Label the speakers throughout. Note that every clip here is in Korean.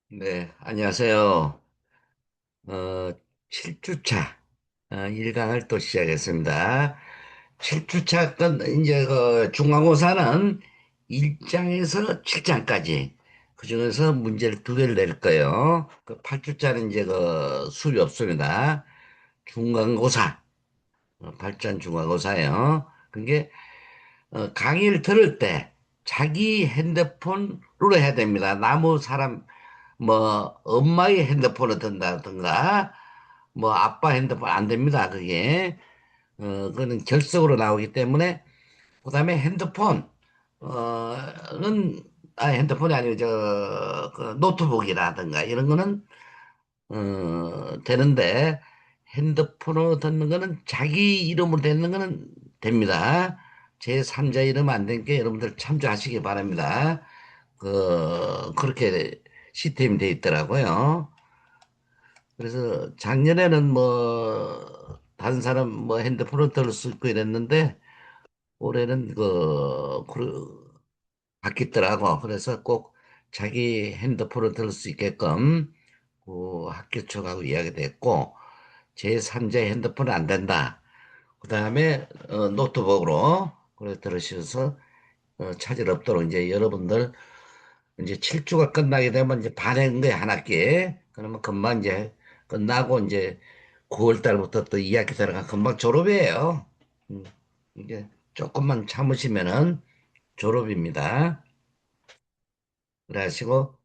Speaker 1: 네, 안녕하세요. 7주차 1강을 또 시작했습니다. 7주차 건 이제 그 중간고사는 1장에서 7장까지 그중에서 문제를 두 개를 낼 거예요. 그 8주차는 이제 그 수업이 없습니다. 중간고사, 8장 중간고사예요. 그게 강의를 들을 때 자기 핸드폰으로 해야 됩니다. 남의 사람 뭐 엄마의 핸드폰을 든다든가 뭐 아빠 핸드폰 안 됩니다. 그게 그거는 결석으로 나오기 때문에 그다음에 핸드폰 어는 핸드폰이 아니고 그 노트북이라든가 이런 거는 되는데 핸드폰으로 듣는 거는 자기 이름으로 되는 거는 됩니다. 제3자 이름 안 된 게 여러분들 참조하시기 바랍니다. 그렇게 시스템이 돼 있더라고요. 그래서 작년에는 뭐 다른 사람 뭐 핸드폰을 들을 수 있고 이랬는데 올해는 바뀌더라고. 그래서 꼭 자기 핸드폰을 들을 수 있게끔 그 학교 측하고 이야기됐고 제3자 핸드폰은 안 된다. 그다음에 노트북으로 그래 들으셔서 차질 없도록 이제 여러분들 이제 7주가 끝나게 되면 이제 반해인 거야, 한 학기에. 그러면 금방 이제 끝나고 이제 9월 달부터 또 2학기 들어가 금방 졸업이에요. 음, 이게 조금만 참으시면은 졸업입니다. 그래가지고,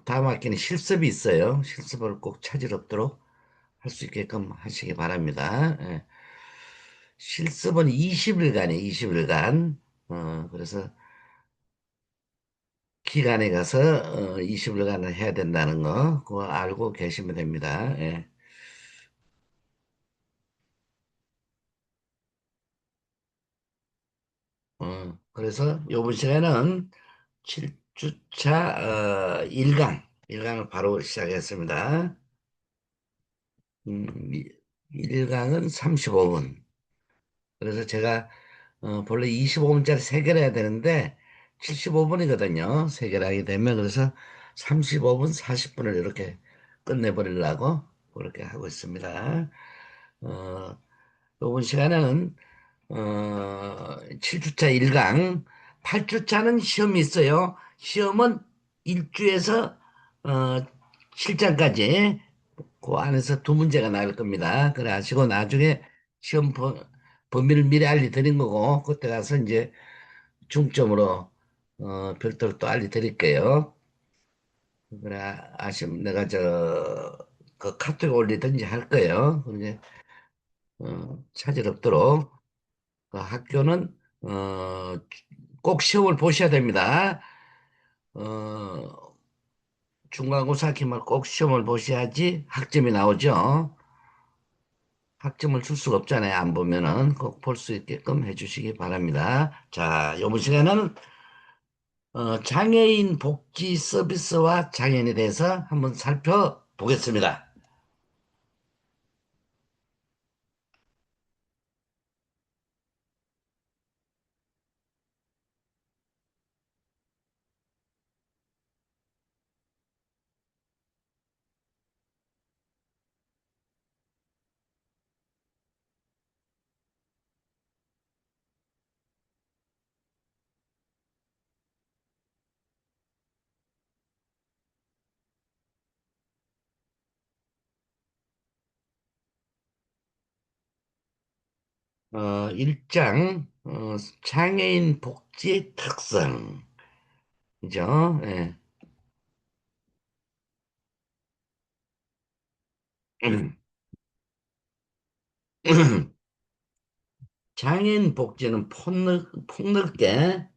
Speaker 1: 다음 학기는 실습이 있어요. 실습을 꼭 차질 없도록 할 수 있게끔 하시기 바랍니다. 예. 실습은 20일간이에요, 20일간. 그래서 기간에 가서 20일간을 해야 된다는 거, 그거 알고 계시면 됩니다. 예. 그래서 요번 시간은 7주차 1강을 바로 시작했습니다. 1강은 35분. 그래서 제가 본래 25분짜리 3개를 해야 되는데 75분이거든요. 3개를 하게 되면 그래서 35분, 40분을 이렇게 끝내버리려고 그렇게 하고 있습니다. 어, 이번 시간에는 7주차 1강, 8주차는 시험이 있어요. 시험은 1주에서 7장까지 그 안에서 두 문제가 나올 겁니다. 그래 하시고 나중에 시험 범위를 미리 알려드린 거고 그때 가서 이제 중점으로 별도로 또 알려드릴게요. 그래 아시면 내가 그 카톡에 올리든지 할 거예요. 그게 차질 없도록 그 학교는 꼭 시험을 보셔야 됩니다. 어, 중간고사 기말 꼭 시험을 보셔야지 학점이 나오죠. 학점을 줄 수가 없잖아요. 안 보면은 꼭 볼 수 있게끔 해주시기 바랍니다. 자, 이번 시간은 장애인 복지 서비스와 장애인에 대해서 한번 살펴보겠습니다. 일장 장애인 복지의 특성. 그죠? 예. 장애인 복지는 폭넓게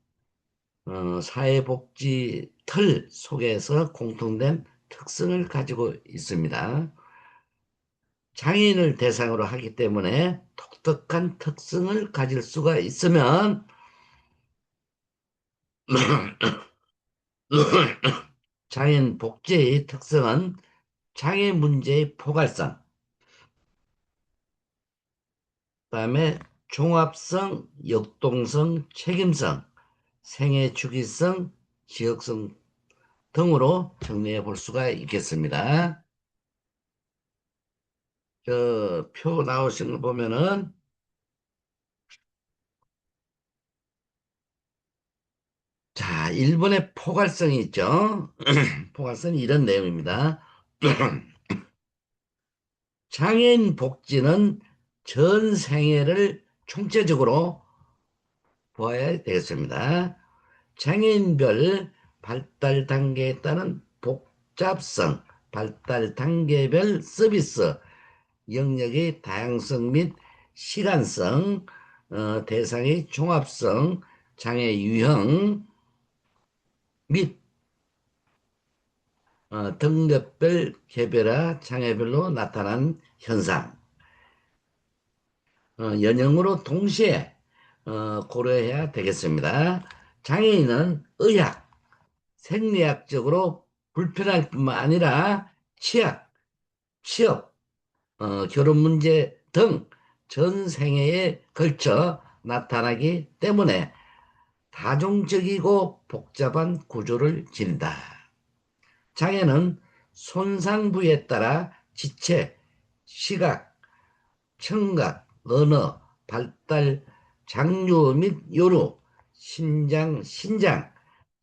Speaker 1: 사회복지 틀 속에서 공통된 특성을 가지고 있습니다. 장애인을 대상으로 하기 때문에 독특한 특성을 가질 수가 있으면 장애인 복지의 특성은 장애 문제의 포괄성, 그다음에 종합성, 역동성, 책임성, 생애 주기성, 지역성 등으로 정리해 볼 수가 있겠습니다. 저 표 나오신 거 보면은 자, 1번의 포괄성이 있죠. 포괄성이 이런 내용입니다. 장애인 복지는 전 생애를 총체적으로 보아야 되겠습니다. 장애인별 발달 단계에 따른 복잡성, 발달 단계별 서비스, 영역의 다양성 및 시간성, 대상의 종합성, 장애 유형 및 등급별 개별화 장애별로 나타난 현상, 연령으로 동시에 고려해야 되겠습니다. 장애인은 의학, 생리학적으로 불편할 뿐만 아니라 취약, 취업, 결혼 문제 등 전 생애에 걸쳐 나타나기 때문에 다종적이고 복잡한 구조를 지닌다. 장애는 손상 부위에 따라 지체, 시각, 청각, 언어, 발달, 장류 및 요루, 심장, 신장,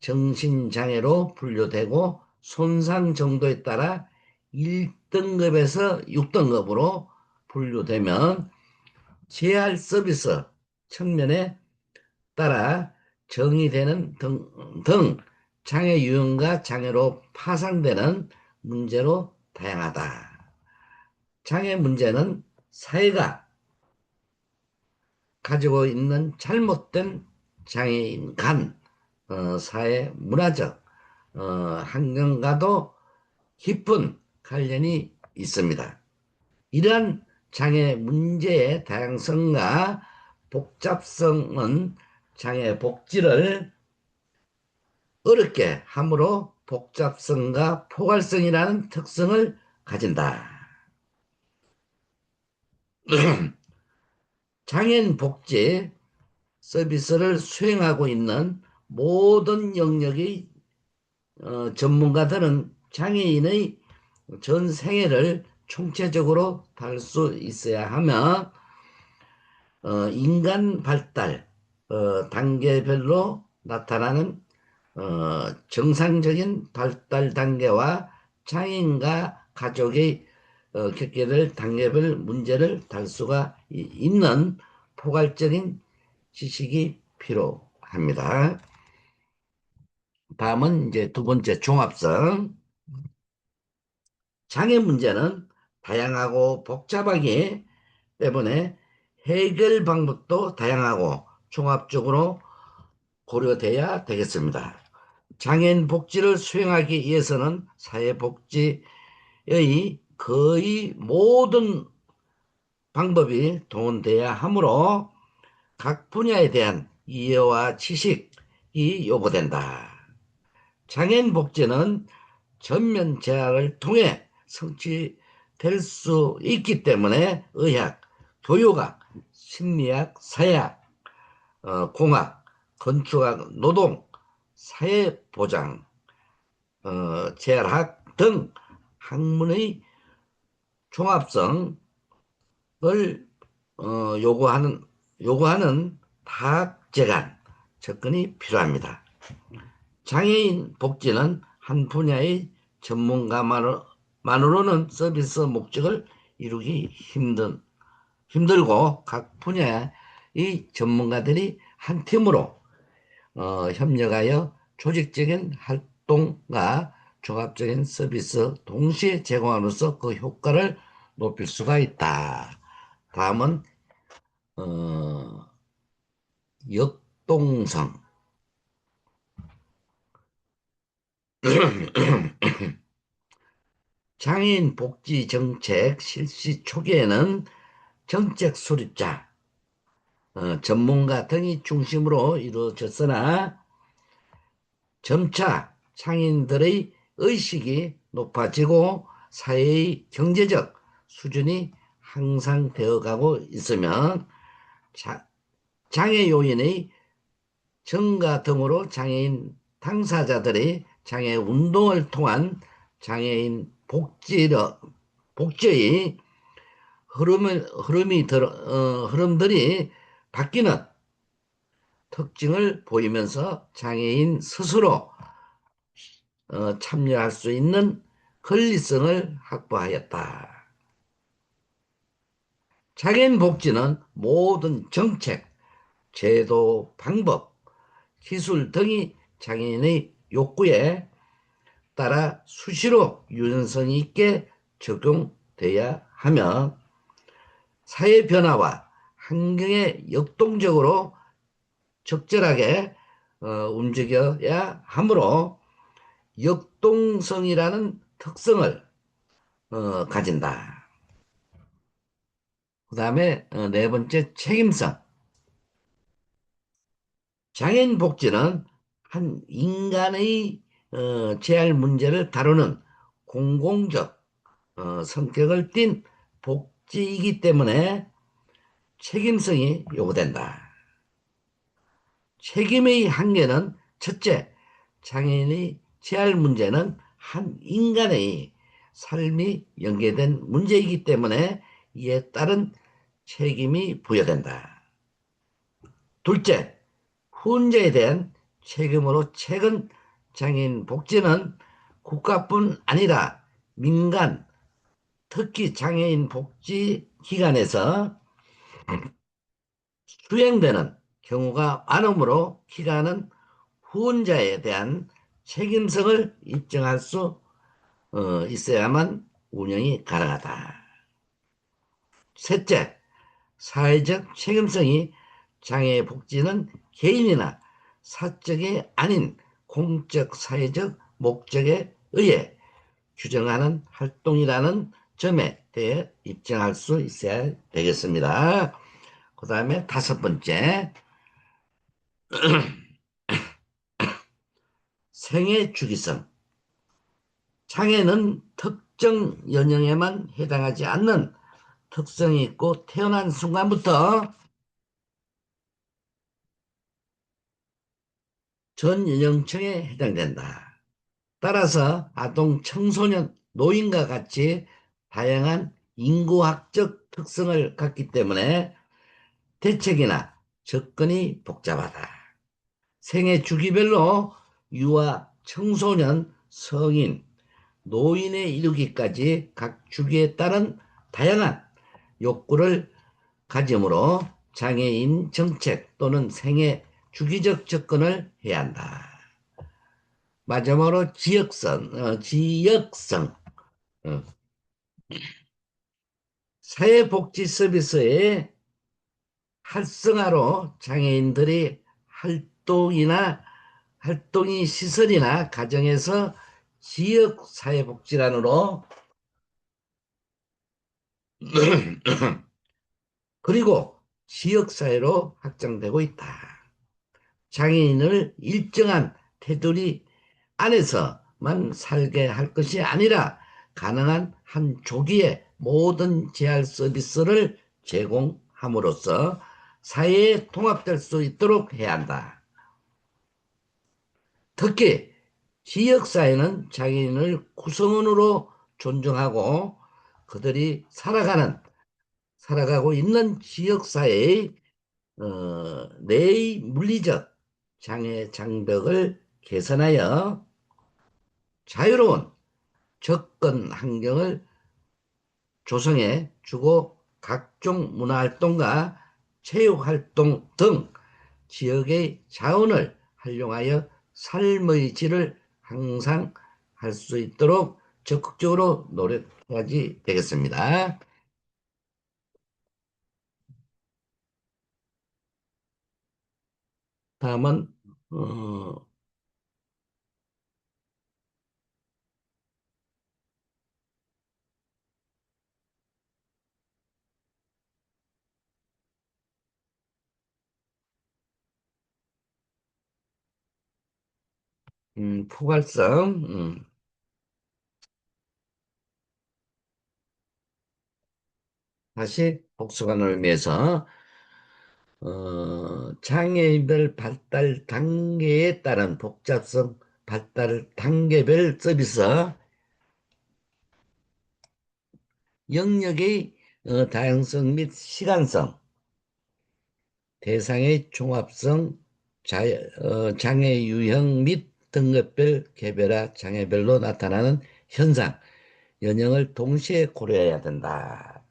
Speaker 1: 정신장애로 분류되고 손상 정도에 따라 1등급에서 6등급으로 분류되면 재활 서비스 측면에 따라 정의되는 등 장애 유형과 장애로 파상되는 문제로 다양하다. 장애 문제는 사회가 가지고 있는 잘못된 장애인 간 사회 문화적 환경과도 깊은 관련이 있습니다. 이러한 장애 문제의 다양성과 복잡성은 장애 복지를 어렵게 함으로 복잡성과 포괄성이라는 특성을 가진다. 장애인 복지 서비스를 수행하고 있는 모든 영역의 전문가들은 장애인의 전 생애를 총체적으로 다룰 수 있어야 하며 인간 발달 단계별로 나타나는 정상적인 발달 단계와 장애인과 가족의 겪게 될 단계별 문제를 다룰 수가 있는 포괄적인 지식이 필요합니다. 다음은 이제 두 번째 종합성. 장애 문제는 다양하고 복잡하기 때문에 해결 방법도 다양하고 종합적으로 고려돼야 되겠습니다. 장애인 복지를 수행하기 위해서는 사회복지의 거의 모든 방법이 동원돼야 하므로 각 분야에 대한 이해와 지식이 요구된다. 장애인 복지는 전면 재활을 통해 성취될 수 있기 때문에 의학, 교육학, 심리학, 사회학, 공학, 건축학, 노동, 사회보장, 재활학 등 학문의 종합성을 요구하는 다학제간 접근이 필요합니다. 장애인 복지는 한 분야의 전문가만으로는 서비스 목적을 이루기 힘들고 각 분야의 전문가들이 한 팀으로 협력하여 조직적인 활동과 종합적인 서비스 동시에 제공함으로써 그 효과를 높일 수가 있다. 다음은 어, 역동성. 장애인 복지 정책 실시 초기에는 정책 수립자, 전문가 등이 중심으로 이루어졌으나 점차 장애인들의 의식이 높아지고 사회의 경제적 수준이 향상되어 가고 있으면 장애 요인의 증가 등으로 장애인 당사자들의 장애 운동을 통한 장애인 복지의 흐름들이 바뀌는 특징을 보이면서 장애인 스스로 참여할 수 있는 권리성을 확보하였다. 장애인 복지는 모든 정책, 제도, 방법, 기술 등이 장애인의 욕구에 따라 수시로 유연성 있게 적용돼야 하며 사회 변화와 환경에 역동적으로 적절하게 움직여야 하므로 역동성이라는 특성을 가진다. 그 다음에 네 번째 책임성. 장애인 복지는 한 인간의 재활 문제를 다루는 공공적 성격을 띤 복지이기 때문에 책임성이 요구된다. 책임의 한계는 첫째, 장애인의 재활 문제는 한 인간의 삶이 연계된 문제이기 때문에 이에 따른 책임이 부여된다. 둘째, 후원자에 대한 책임으로 최근 장애인 복지는 국가뿐 아니라 민간, 특히 장애인 복지 기관에서 수행되는 경우가 많으므로 기관은 후원자에 대한 책임성을 입증할 수 있어야만 운영이 가능하다. 셋째, 사회적 책임성이 장애 복지는 개인이나 사적이 아닌 공적 사회적 목적에 의해 규정하는 활동이라는 점에 대해 입증할 수 있어야 되겠습니다. 그 다음에 다섯 번째, 생애 주기성. 장애는 특정 연령에만 해당하지 않는 특성이 있고 태어난 순간부터 전 연령층에 해당된다. 따라서 아동, 청소년, 노인과 같이 다양한 인구학적 특성을 갖기 때문에 대책이나 접근이 복잡하다. 생애 주기별로 유아, 청소년, 성인, 노인에 이르기까지 각 주기에 따른 다양한 욕구를 가짐으로 장애인 정책 또는 생애 주기적 접근을 해야 한다. 마지막으로 지역성. 어, 사회복지 서비스의 활성화로 장애인들이 활동이 시설이나 가정에서 지역 사회복지관으로 그리고 지역사회로 확장되고 있다. 장애인을 일정한 테두리 안에서만 살게 할 것이 아니라 가능한 한 조기에 모든 재활 서비스를 제공함으로써 사회에 통합될 수 있도록 해야 한다. 특히 지역사회는 장애인을 구성원으로 존중하고 그들이 살아가고 있는 지역사회의 뇌의 물리적 장애 장벽을 개선하여 자유로운 접근 환경을 조성해 주고 각종 문화활동과 체육활동 등 지역의 자원을 활용하여 삶의 질을 향상 할 수 있도록 적극적으로 노력해야지 되겠습니다. 다음은 어, 포괄성. 다시 복수관을 위해서 장애인별 발달 단계에 따른 복잡성 발달 단계별 서비스, 영역의 다양성 및 시간성, 대상의 종합성, 장애 유형 및 등급별 개별화 장애별로 나타나는 현상, 연령을 동시에 고려해야 된다.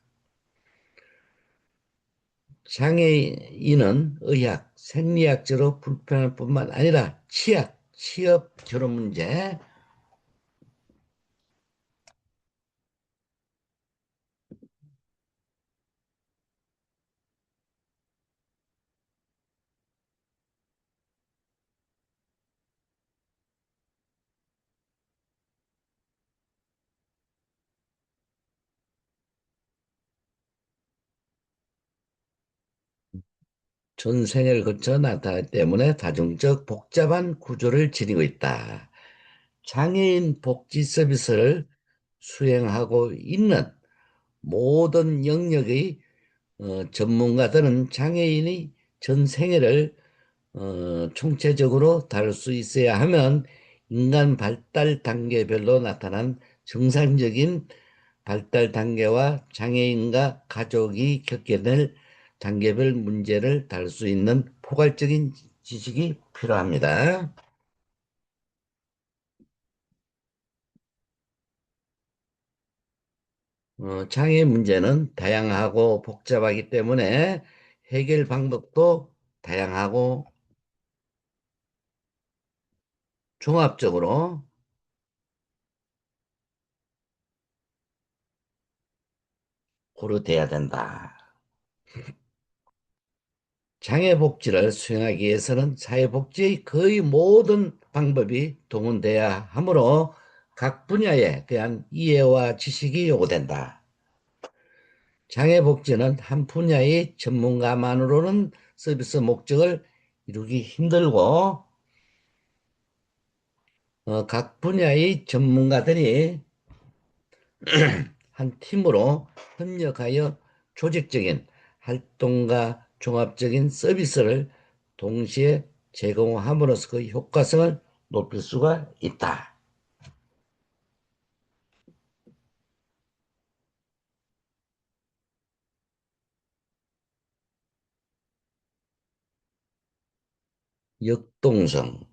Speaker 1: 장애인은 의학, 생리학적으로 불편할 뿐만 아니라 취약, 취업, 결혼 문제, 전생을 거쳐 나타나기 때문에 다중적 복잡한 구조를 지니고 있다. 장애인 복지 서비스를 수행하고 있는 모든 영역의 전문가들은 장애인의 전 생애를 총체적으로 다룰 수 있어야 하면 인간 발달 단계별로 나타난 정상적인 발달 단계와 장애인과 가족이 겪게 될 단계별 문제를 다룰 수 있는 포괄적인 지식이 필요합니다. 장애 문제는 다양하고 복잡하기 때문에 해결 방법도 다양하고 종합적으로 고려돼야 된다. 장애복지를 수행하기 위해서는 사회복지의 거의 모든 방법이 동원돼야 하므로 각 분야에 대한 이해와 지식이 요구된다. 장애복지는 한 분야의 전문가만으로는 서비스 목적을 이루기 힘들고 각 분야의 전문가들이 한 팀으로 협력하여 조직적인 활동과 종합적인 서비스를 동시에 제공함으로써 그 효과성을 높일 수가 있다. 역동성.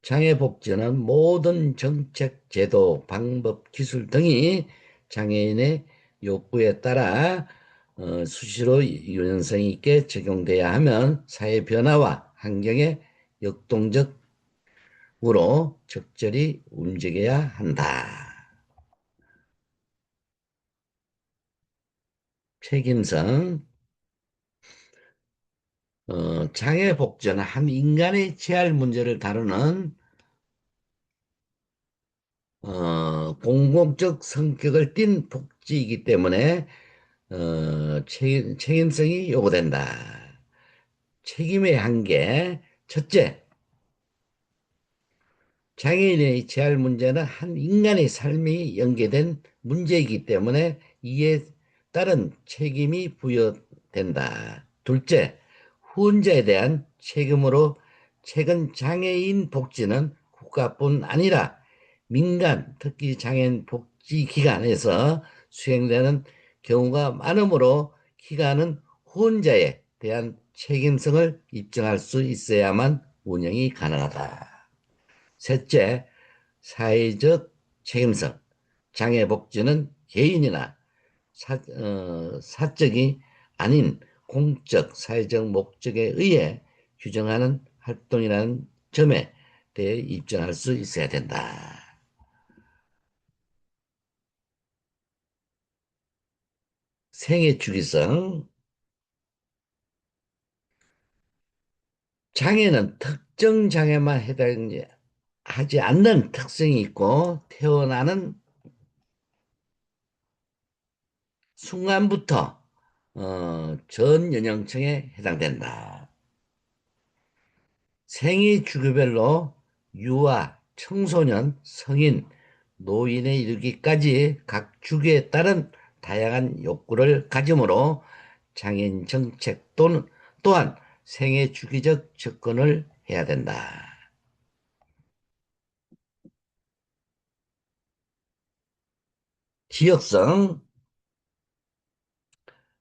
Speaker 1: 장애복지는 모든 정책, 제도, 방법, 기술 등이 장애인의 욕구에 따라 수시로 유연성 있게 적용돼야 하면 사회 변화와 환경에 역동적으로 적절히 움직여야 한다. 책임성. 장애복지는 한 인간의 재활 문제를 다루는 공공적 성격을 띤 복지이기 때문에 책임성이 요구된다. 책임의 한계. 첫째, 장애인의 재활 문제는 한 인간의 삶이 연계된 문제이기 때문에 이에 따른 책임이 부여된다. 둘째, 후원자에 대한 책임으로 최근 장애인 복지는 국가뿐 아니라 민간, 특히 장애인 복지기관에서 수행되는 경우가 많으므로 기관은 후원자에 대한 책임성을 입증할 수 있어야만 운영이 가능하다. 셋째, 사회적 책임성. 장애복지는 개인이나 사적이 아닌 공적, 사회적 목적에 의해 규정하는 활동이라는 점에 대해 입증할 수 있어야 된다. 생애 주기성. 장애는 특정 장애만 해당하지 않는 특성이 있고 태어나는 순간부터 전 연령층에 해당된다. 생애 주기별로 유아, 청소년, 성인, 노인에 이르기까지 각 주기에 따른 다양한 욕구를 가지므로 장애인 정책 또한 생애 주기적 접근을 해야 된다. 지역성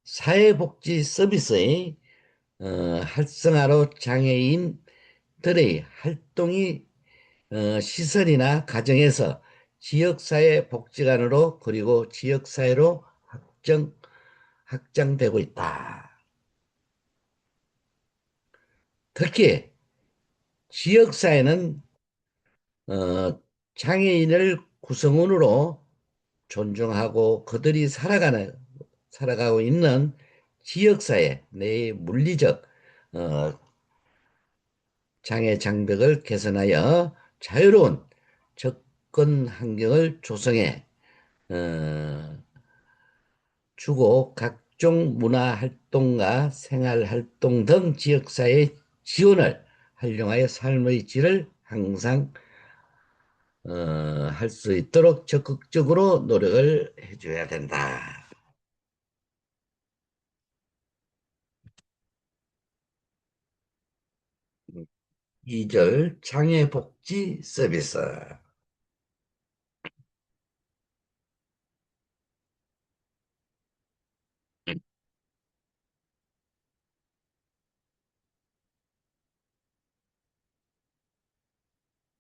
Speaker 1: 사회복지 서비스의 활성화로 장애인들의 활동이 시설이나 가정에서 지역사회 복지관으로 그리고 지역사회로 확장되고 있다. 특히 지역사회는 장애인을 구성원으로 존중하고 그들이 살아가고 있는 지역사회 내의 물리적 어, 장애 장벽을 개선하여 자유로운 접근 환경을 조성해 어, 주고 각종 문화활동과 생활활동 등 지역사회 지원을 활용하여 삶의 질을 항상 할 수 있도록 적극적으로 노력을 해줘야 된다. 2절 장애복지 서비스.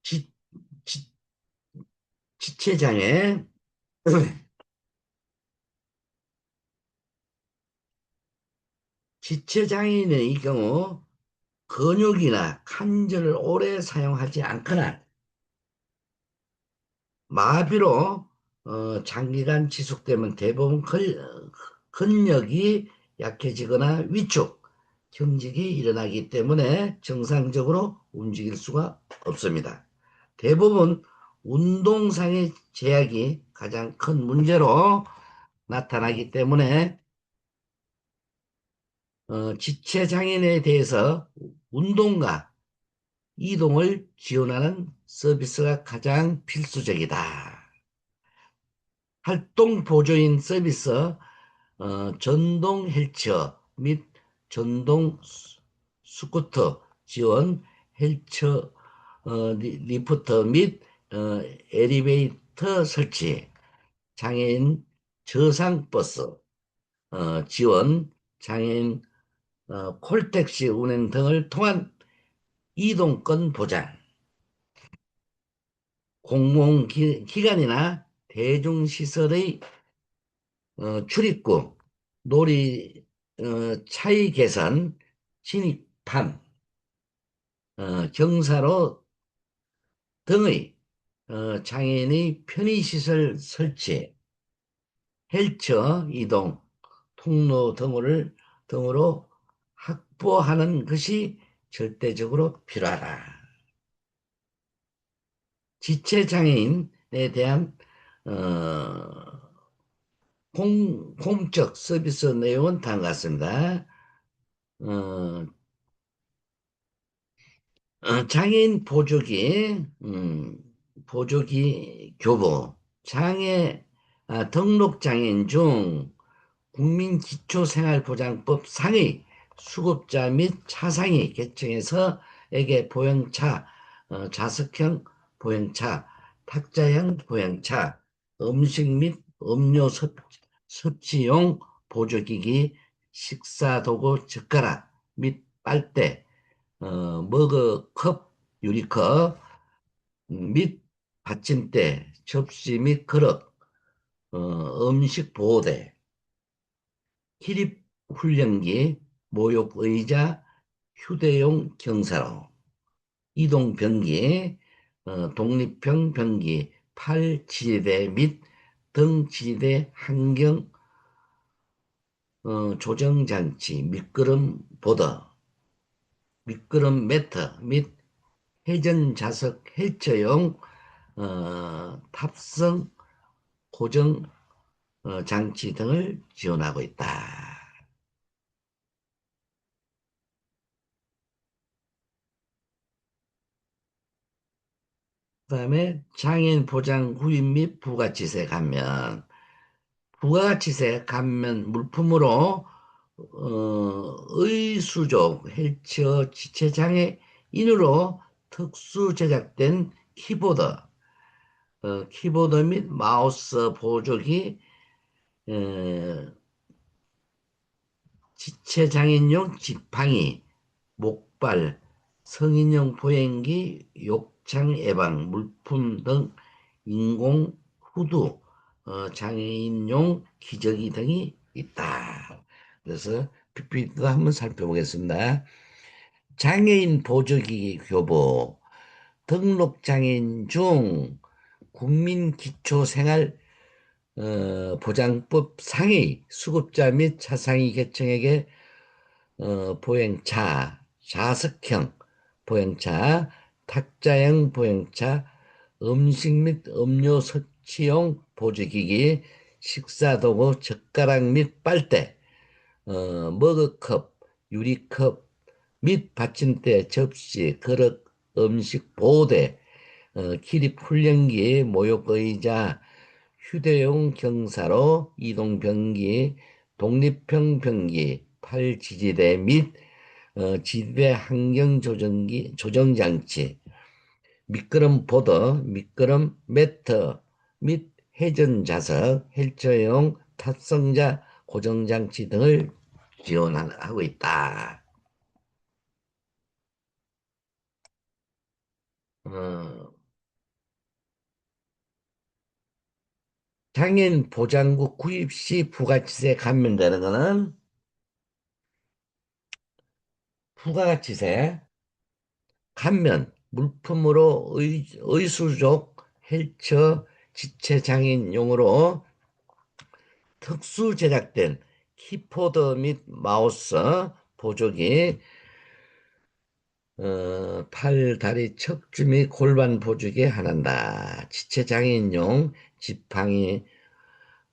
Speaker 1: 지, 지, 지체장애, 지체장애인의 경우 근육이나 관절을 오래 사용하지 않거나 마비로 장기간 지속되면 대부분 근력이 약해지거나 위축, 경직이 일어나기 때문에 정상적으로 움직일 수가 없습니다. 대부분 운동상의 제약이 가장 큰 문제로 나타나기 때문에 지체장애인에 대해서 운동과 이동을 지원하는 서비스가 가장 필수적이다. 활동 보조인 서비스, 전동 휠체어 및 전동 스쿠터 지원, 휠체어 리프트 및 엘리베이터 설치, 장애인 저상버스 지원, 장애인 콜택시 운행 등을 통한 이동권 보장, 공공기관이나 대중시설의 출입구, 놀이 차이 개선, 진입판, 경사로 등의 장애인의 편의시설 설치, 헬처 이동, 통로 등으로 확보하는 것이 절대적으로 필요하다. 지체장애인에 대한 어, 공적 서비스 내용은 다음과 같습니다. 어, 장애인 보조기 교부, 등록 장애인 중 국민기초생활보장법 상의 수급자 및 차상위 계층에서에게 보행차, 좌석형 보행차, 탁자형 보행차, 음식 및 음료 섭취용 보조기기, 식사도구 젓가락 및 빨대, 머그컵, 유리컵 및 받침대, 접시 및 그릇, 음식 보호대, 기립 훈련기, 모욕 의자, 휴대용 경사로, 이동 변기, 독립형 변기, 팔 지지대 및 등 지지대 환경 조정 장치, 미끄럼 매트 및 회전 좌석 헬처용 탑승 고정 장치 등을 지원하고 있다. 그다음에 장애인 보장 후입 및 부가치세 감면. 부가가치세 감면 물품으로 의수족 헬처 지체장애인으로 특수 제작된 키보드 및 마우스 보조기 어, 지체장애인용 지팡이, 목발, 성인용 보행기, 욕창 예방, 물품 등 인공 후두, 장애인용 기저귀 등이 있다. 그래서 PPT도 한번 살펴보겠습니다. 장애인 보조기기 교보, 등록장애인 중 국민기초생활 보장법 상위 수급자 및 차상위 계층에게 보행차, 좌석형 보행차, 탁자형 보행차, 음식 및 음료 섭취용 보조기기, 식사도구, 젓가락 및 빨대, 머그컵, 유리컵 및 받침대, 접시, 그릇, 음식 보호대, 기립훈련기, 모욕의자, 휴대용 경사로, 이동변기, 독립형 변기, 팔지지대 및 지대 환경 조정장치, 미끄럼 보드, 미끄럼 매트 및 회전 좌석, 휠체어용 탑승자 고정장치 등을 지원하고 있다. 어, 장애인 보장구 구입 시 부가치세 감면되는 것은 부가가치세, 감면, 물품으로 의수족, 헬처, 지체장애인용으로 특수 제작된 키보드 및 마우스, 보조기, 팔, 다리, 척추 및 골반 보조기에 한한다. 지체장애인용 지팡이,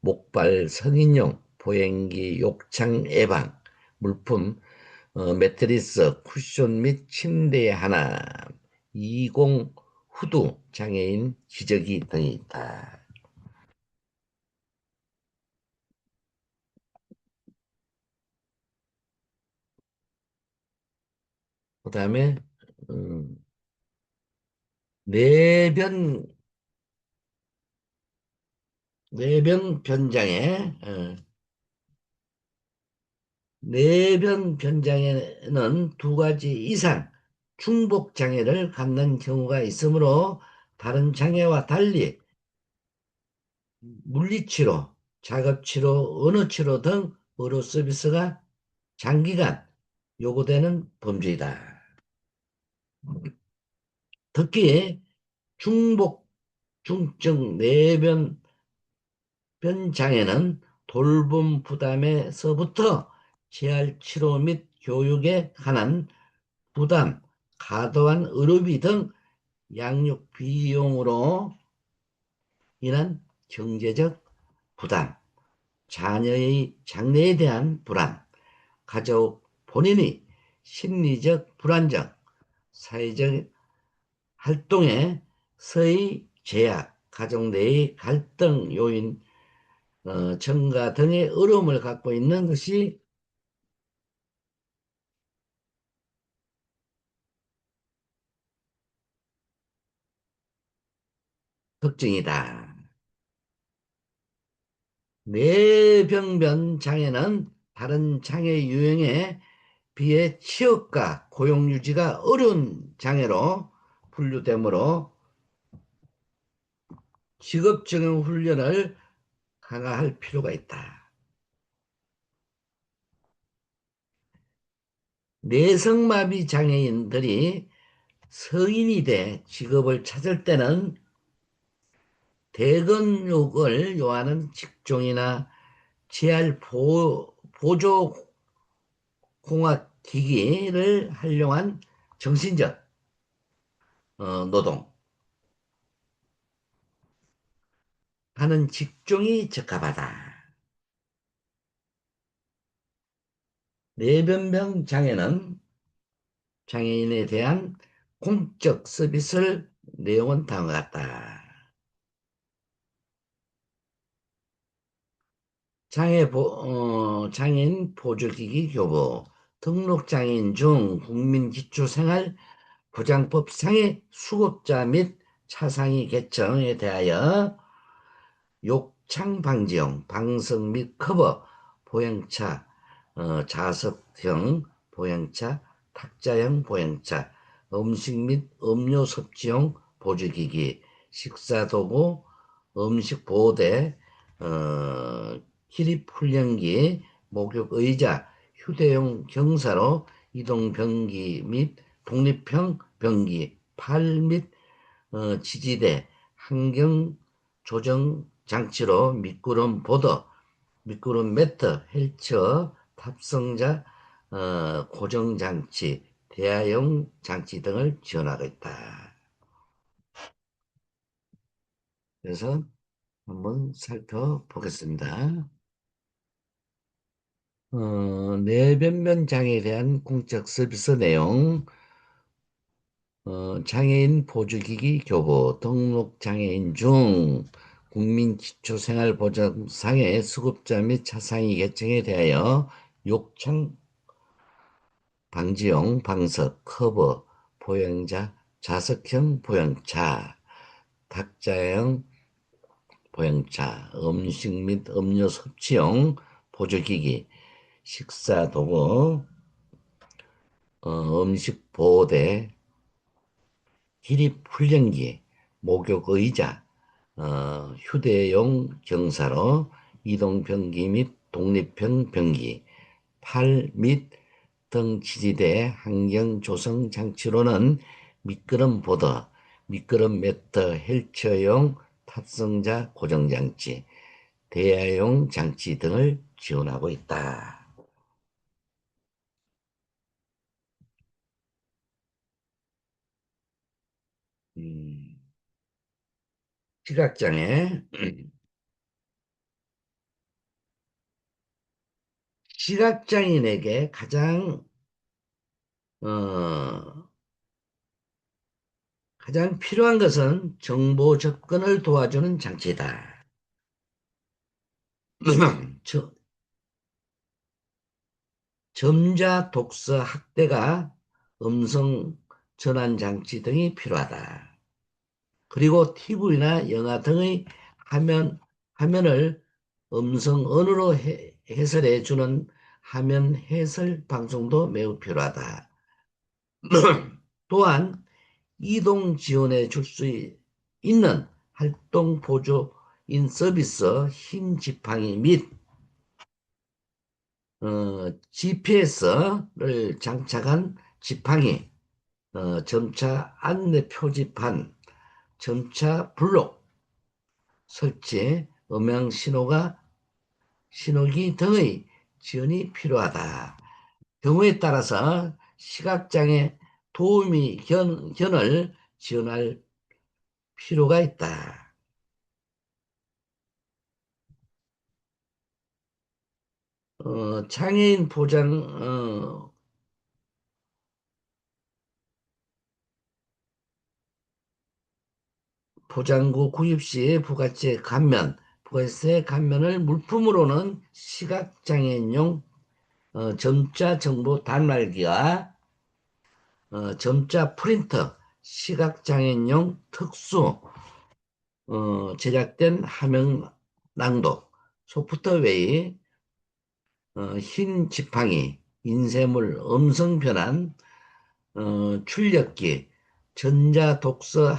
Speaker 1: 목발, 성인용 보행기, 욕창 예방, 물품, 매트리스, 쿠션 및 침대에 하나, 20 후두, 장애인 기저귀 등이 있다. 그 다음에 음, 내변 내변 변장에 내변 변장에는 두 가지 이상 중복 장애를 갖는 경우가 있으므로 다른 장애와 달리 물리치료, 작업치료, 언어치료 등 의료 서비스가 장기간 요구되는 범죄이다. 특히 중복 중증 내변 장애는 돌봄 부담에서부터 재활 치료 및 교육에 관한 부담, 과도한 의료비 등 양육 비용으로 인한 경제적 부담, 자녀의 장래에 대한 불안, 가족 본인의 심리적 불안정, 사회적 활동에서의 제약, 가족 내의 갈등 요인, 증가 등의 어려움을 갖고 있는 것이 특징이다. 뇌병변 장애는 다른 장애 유형에 비해 취업과 고용 유지가 어려운 장애로 분류되므로 직업 적응 훈련을 강화할 필요가 있다. 뇌성마비 장애인들이 성인이 돼 직업을 찾을 때는 대근육을 요하는 직종이나 재활 보조 공학 기기를 활용한 정신적 노동 하는 직종이 적합하다. 뇌변병 장애는 장애인에 대한 공적 서비스를 내용은 다음과 같다. 장애인 보조기기 교부, 등록장애인 중 국민기초생활보장법 상해 수급자 및 차상위 계층에 대하여 창방지용, 방석 및 커버, 보행차, 좌석형 보행차, 탁자형 보행차, 음식 및 음료 섭취용 보조기기, 식사도구, 음식 보호대, 기립훈련기, 목욕의자, 휴대용 경사로 이동변기 및 독립형 변기, 팔 및 지지대, 환경 조정 장치로 미끄럼 보더, 미끄럼 매트, 휠체어, 탑승자 고정 장치, 대화용 장치 등을 지원하고 있다. 그래서 한번 살펴보겠습니다. 뇌변면 장애에 대한 공적 서비스 내용, 장애인 보조기기 교부, 등록 장애인 중 국민기초생활보장상의 수급자 및 차상위 계층에 대하여 욕창 방지용 방석, 커버, 보행자, 좌석형 보행차, 탁자형 보행차, 음식 및 음료 섭취용 보조기기, 식사도구, 음식 보호대, 기립훈련기, 목욕의자, 휴대용 경사로 이동변기 및 독립형 변기, 팔 및 등 지지대 환경 조성 장치로는 미끄럼 보더, 미끄럼 매트, 휠체어용 탑승자 고정 장치, 대야용 장치 등을 지원하고 있다. 음, 시각장애, 시각장애인에게 어, 가장 필요한 것은 정보 접근을 도와주는 장치다. 저- 점자 독서 학대가 음성 전환 장치 등이 필요하다. 그리고 TV나 영화 등의 화면을 음성 언어로 해설해 주는 화면 해설 방송도 매우 필요하다. 또한 이동 지원해 줄 수 있는 활동 보조인 서비스 흰 지팡이 및 GPS를 장착한 지팡이, 점차 안내 표지판, 점차 블록 설치, 음향 신호기 등의 지원이 필요하다. 경우에 따라서 시각장애 도우미 견을 지원할 필요가 있다. 장애인 보장구 구입 시 부가세 감면을 물품으로는 시각장애인용 점자 정보 단말기와 점자 프린터, 시각장애인용 특수 제작된 화면 낭독, 소프트웨어, 흰 지팡이, 인쇄물 음성 변환, 출력기, 전자 독서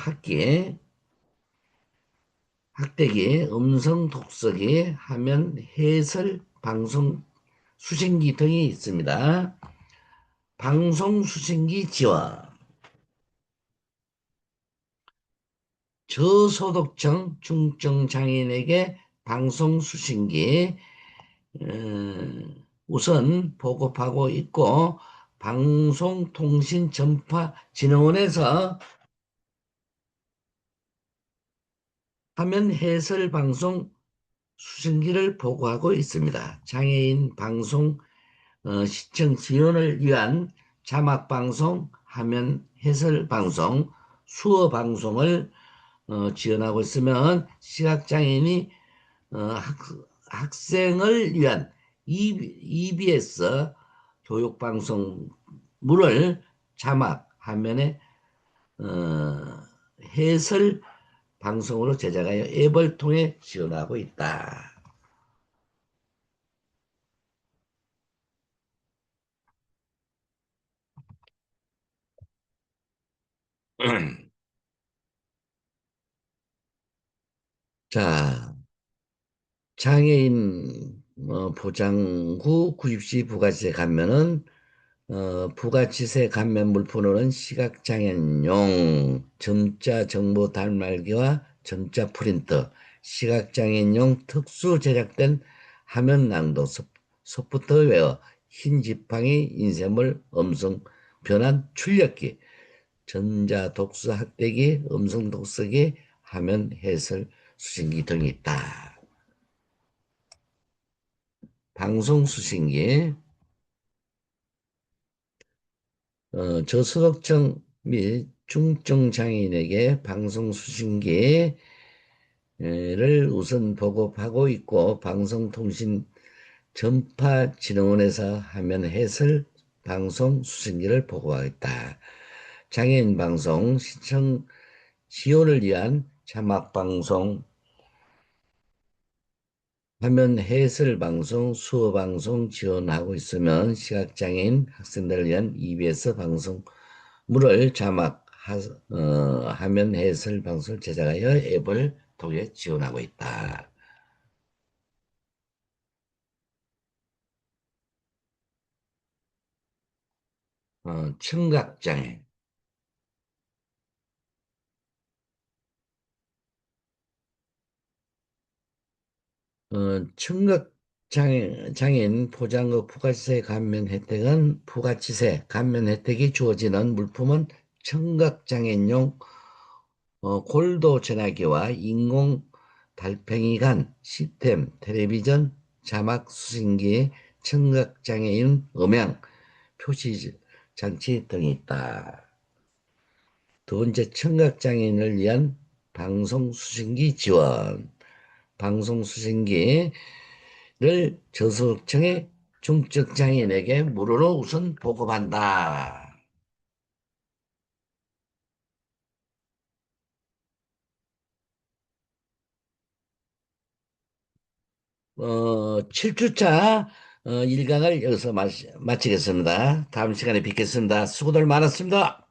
Speaker 1: 학대기, 음성 독서기, 화면 해설 방송 수신기 등이 있습니다. 방송 수신기 지원, 저소득층 중증 장애인에게 방송 수신기 우선 보급하고 있고 방송통신전파진흥원에서 화면 해설 방송 수신기를 보고하고 있습니다. 장애인 방송 시청 지원을 위한 자막 방송, 화면 해설 방송, 수어 방송을 지원하고 있으면 시각장애인이 학생을 위한 EBS 교육방송물을 자막, 화면에 어, 해설 방송으로 제작하여 앱을 통해 지원하고 있다. 자, 장애인 보장 후 구입시 부가세 감면은 부가치세 감면 물품으로는 시각장애인용 점자 정보 달말기와 점자 프린터, 시각장애인용 특수 제작된 화면 낭독 소프트웨어, 흰 지팡이 인쇄물 음성 변환 출력기, 전자 독서 학대기, 음성 독서기, 화면 해설 수신기 등이 있다. 방송 수신기, 저소득층 및 중증 장애인에게 방송 수신기를 우선 보급하고 있고, 방송통신 전파진흥원에서 화면 해설 방송 수신기를 보급하겠다. 장애인 방송 시청 지원을 위한 자막 방송, 화면 해설 방송, 수어 방송 지원하고 있으면 시각장애인 학생들을 위한 EBS 방송물을 화면 해설 방송을 제작하여 앱을 통해 지원하고 있다. 청각장애. 청각장애인 포장급 부가세 감면 혜택은 부가치세 감면 혜택이 주어지는 물품은 청각장애인용 골도 전화기와 인공 달팽이 간 시스템, 텔레비전, 자막 수신기, 청각장애인 음향, 표시 장치 등이 있다. 두 번째, 청각장애인을 위한 방송 수신기 지원. 방송 수신기를 저소득층의 중증 장애인에게 무료로 우선 보급한다. 7주차 일강을 여기서 마치겠습니다. 다음 시간에 뵙겠습니다. 수고들 많았습니다.